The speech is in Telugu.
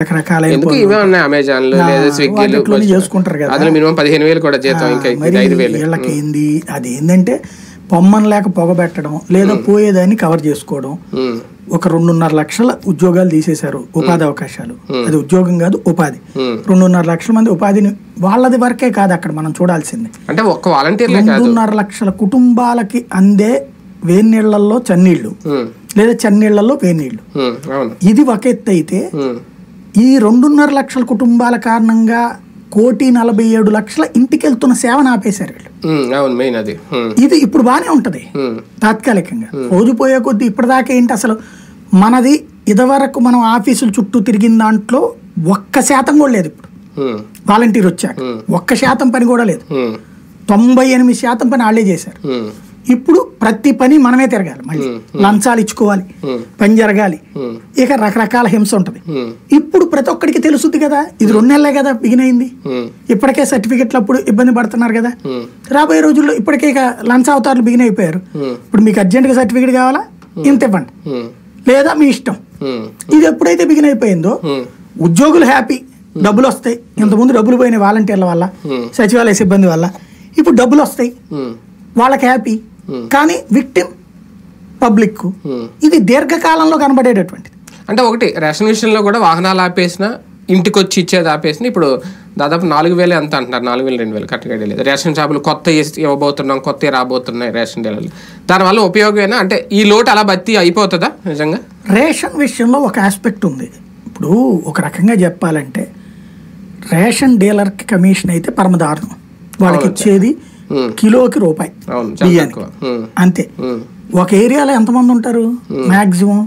రకరకాలైన ఎందుకు ఇవే ఉన్నాయి అమెజాన్లు లేదా స్విగ్గీలు చేసుకుంటారు కదా, అందులో మినిమం 15,000 కూడా జీతం, ఇంకా 5,000. వీళ్ళకి ఏంది అది ఏంటంటే పొమ్మని లేక పొగబెట్టడం లేదా పోయేదాన్ని కవర్ చేసుకోవడం. ఒక 2.5 లక్షల ఉద్యోగాలు తీసేశారు, ఉపాధి అవకాశాలు. అది ఉద్యోగం కాదు, ఉపాధి. 2.5 లక్షల మంది ఉపాధిని వాళ్ళది వరకే కాదు అక్కడ మనం చూడాల్సింది. అంటే ఒక్క వాలంటీర్ 2.5 లక్షల కుటుంబాలకి అందే వేన్నీళ్లలో చన్నీళ్లు లేదా చన్నీళ్లలో వేన్నీళ్లు. ఇది ఒక ఎత్తు అయితే ఈ 2.5 లక్షల కుటుంబాల కారణంగా 1,47,00,000 ఇంటికి వెళ్తున్న సేవను ఆపేశారు వీళ్ళు. ఇది ఇప్పుడు బానే ఉంటది తాత్కాలికంగా, రోజు పోయే కొద్ది ఇప్పటిదాకా ఏంటి అసలు మనది ఇదివరకు మనం ఆఫీసుల చుట్టూ తిరిగిన దాంట్లో 1% కూడా లేదు. ఇప్పుడు వాలంటీర్ వచ్చాక 1% పని కూడా లేదు. 98% పని వాళ్ళే చేశారు. ఇప్పుడు ప్రతి పని మనమే తిరగాలి, మళ్ళీ లంచాలు ఇచ్చుకోవాలి, పని జరగాలి, ఇక రకరకాల హింస ఉంటది. ఇప్పుడు ప్రతి ఒక్కడికి తెలుసుద్ది కదా, ఇది 2 నెలలే కదా బిగిన్ అయింది, ఇప్పటికే సర్టిఫికెట్లు అప్పుడు ఇబ్బంది పడుతున్నారు కదా, రాబోయే రోజుల్లో ఇప్పటికే ఇక లంచ అవతారులు బిగిన్ అయిపోయారు. ఇప్పుడు మీకు అర్జెంట్గా సర్టిఫికెట్ కావాలా, ఇంత ఇవ్వండి లేదా మీ ఇష్టం. ఇది ఎప్పుడైతే బిగిన్ అయిపోయిందో ఉద్యోగులు హ్యాపీ, డబ్బులు వస్తాయి. ఇంతకుముందు డబ్బులు పోయినాయి వాలంటీర్ల వల్ల, సచివాలయ సిబ్బంది వల్ల, ఇప్పుడు డబ్బులు వస్తాయి, వాళ్ళకి హ్యాపీ. కానీ విక్టిమ్ పబ్లిక్. ఇది దీర్ఘకాలంలో కనబడేటటువంటిది. అంటే ఒకటి రేషన్ విషయంలో కూడా వాహనాలు ఆపేసిన, ఇంటికి వచ్చి ఇచ్చేది ఆపేసిన. ఇప్పుడు దాదాపు 4,000 ఎంత అంటున్నారు, 4,000 2,000 కరెక్ట్గా లేదు. రేషన్ షాపులు కొత్త ఇవ్వబోతున్నాం, కొత్త రాబోతున్నాయి రేషన్ డీలర్లు. దానివల్ల ఉపయోగమేనా? అంటే ఈ లోటు అలా భర్తీ అయిపోతుందా నిజంగా? రేషన్ విషయంలో ఒక ఆస్పెక్ట్ ఉంది. ఇప్పుడు ఒక రకంగా చెప్పాలంటే రేషన్ డీలర్కి కమిషన్ అయితే పరమదారుణం. వాళ్ళకి ఇచ్చేది కిలోకి ₹1 బియ్యానికి అంతే. ఒక ఏరియాలో ఎంతమంది ఉంటారు, మాక్సిమం